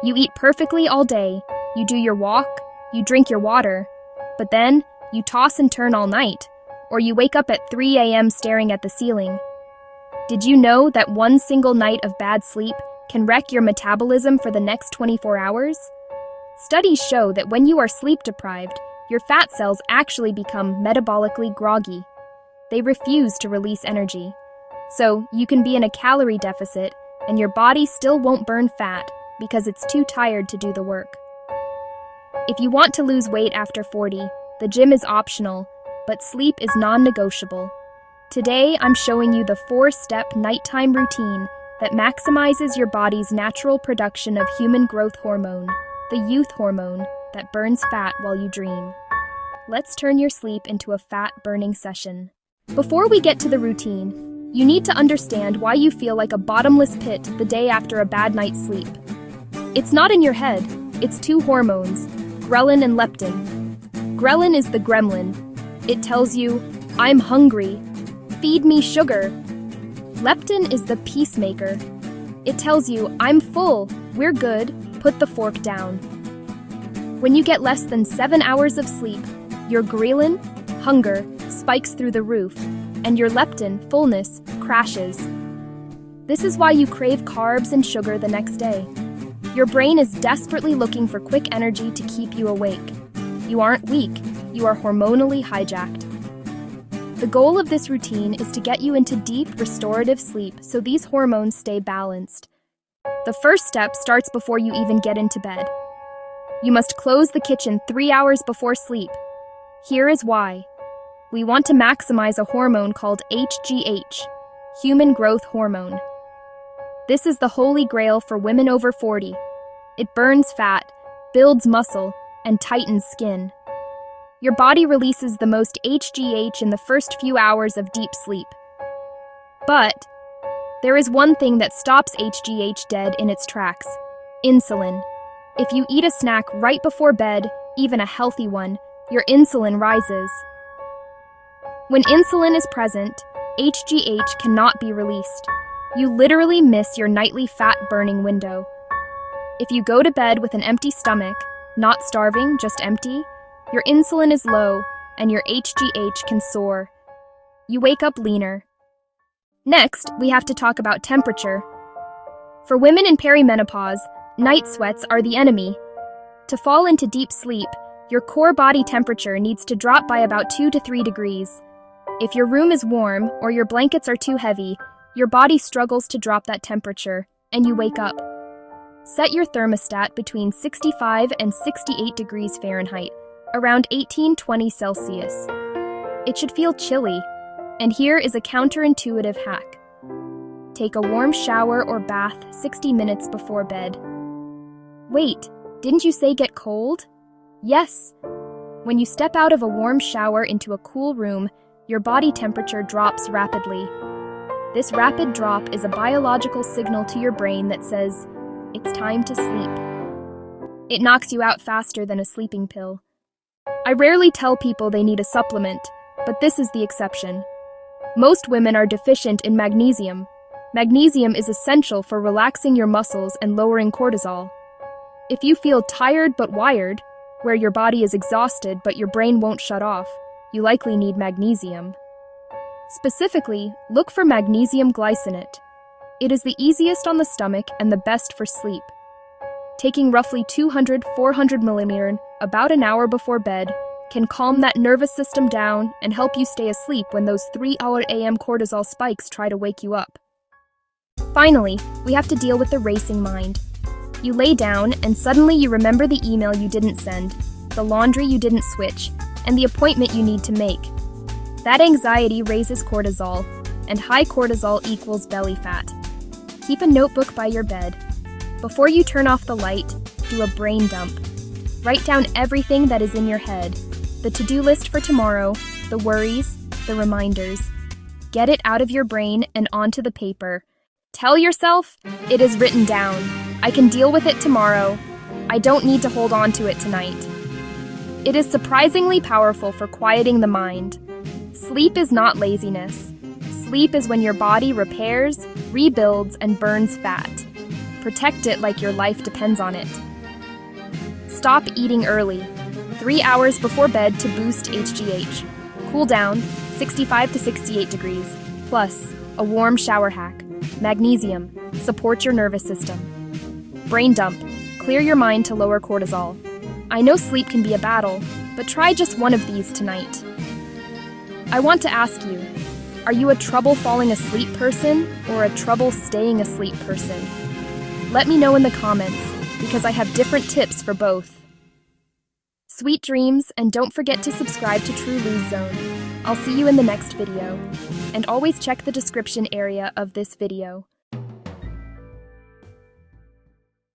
You eat perfectly all day, you do your walk, you drink your water, but then you toss and turn all night, or you wake up at 3 a.m. staring at the ceiling. Did you know that one single night of bad sleep can wreck your metabolism for the next 24 hours? Studies show that when you are sleep-deprived, your fat cells actually become metabolically groggy. They refuse to release energy. So you can be in a calorie deficit, and your body still won't burn fat because it's too tired to do the work. If you want to lose weight after 40, the gym is optional, but sleep is non-negotiable. Today, I'm showing you the 4-step nighttime routine that maximizes your body's natural production of human growth hormone, the youth hormone that burns fat while you dream. Let's turn your sleep into a fat-burning session. Before we get to the routine, you need to understand why you feel like a bottomless pit the day after a bad night's sleep. It's not in your head, it's 2 hormones, Ghrelin and Leptin. Ghrelin is the gremlin. It tells you, I'm hungry, feed me sugar. Leptin is the peacemaker. It tells you, I'm full, we're good, put the fork down. When you get less than 7 hours of sleep, your ghrelin, hunger, spikes through the roof, and your leptin, fullness, crashes. This is why you crave carbs and sugar the next day. Your brain is desperately looking for quick energy to keep you awake. You aren't weak, you are hormonally hijacked. The goal of this routine is to get you into deep, restorative sleep so these hormones stay balanced. The first step starts before you even get into bed. You must close the kitchen 3 hours before sleep. Here is why. We want to maximize a hormone called HGH, human growth hormone. This is the holy grail for women over 40. It burns fat, builds muscle, and tightens skin. Your body releases the most HGH in the first few hours of deep sleep. But there is one thing that stops HGH dead in its tracks: insulin. If you eat a snack right before bed, even a healthy one, your insulin rises. When insulin is present, HGH cannot be released. You literally miss your nightly fat-burning window. If you go to bed with an empty stomach, not starving, just empty, your insulin is low and your HGH can soar. You wake up leaner. Next, we have to talk about temperature. For women in perimenopause, night sweats are the enemy. To fall into deep sleep, your core body temperature needs to drop by about 2 to 3 degrees. If your room is warm or your blankets are too heavy, your body struggles to drop that temperature, and you wake up. Set your thermostat between 65 and 68 degrees Fahrenheit, around 18-20 Celsius. It should feel chilly, and here is a counterintuitive hack. Take a warm shower or bath 60 minutes before bed. Wait, didn't you say get cold? Yes. When you step out of a warm shower into a cool room, your body temperature drops rapidly. This rapid drop is a biological signal to your brain that says, it's time to sleep. It knocks you out faster than a sleeping pill. I rarely tell people they need a supplement, but this is the exception. Most women are deficient in magnesium. Magnesium is essential for relaxing your muscles and lowering cortisol. If you feel tired but wired, where your body is exhausted but your brain won't shut off, you likely need magnesium. Specifically, look for magnesium glycinate. It is the easiest on the stomach and the best for sleep. Taking roughly 200-400 ml about an hour before bed can calm that nervous system down and help you stay asleep when those 3 a.m. cortisol spikes try to wake you up. Finally, we have to deal with the racing mind. You lay down and suddenly you remember the email you didn't send, the laundry you didn't switch, and the appointment you need to make. That anxiety raises cortisol, and high cortisol equals belly fat. Keep a notebook by your bed. Before you turn off the light, do a brain dump. Write down everything that is in your head, the to-do list for tomorrow, the worries, the reminders. Get it out of your brain and onto the paper. Tell yourself, it is written down. I can deal with it tomorrow. I don't need to hold on to it tonight. It is surprisingly powerful for quieting the mind. Sleep is not laziness. Sleep is when your body repairs, rebuilds, and burns fat. Protect it like your life depends on it. Stop eating early. 3 hours before bed to boost HGH. Cool down, 65 to 68 degrees. Plus, a warm shower hack. Magnesium, support your nervous system. Brain dump, clear your mind to lower cortisol. I know sleep can be a battle, but try just one of these tonight. I want to ask you, are you a trouble falling asleep person or a trouble staying asleep person? Let me know in the comments, because I have different tips for both. Sweet dreams, and don't forget to subscribe to True Lose Zone. I'll see you in the next video. And always check the description area of this video.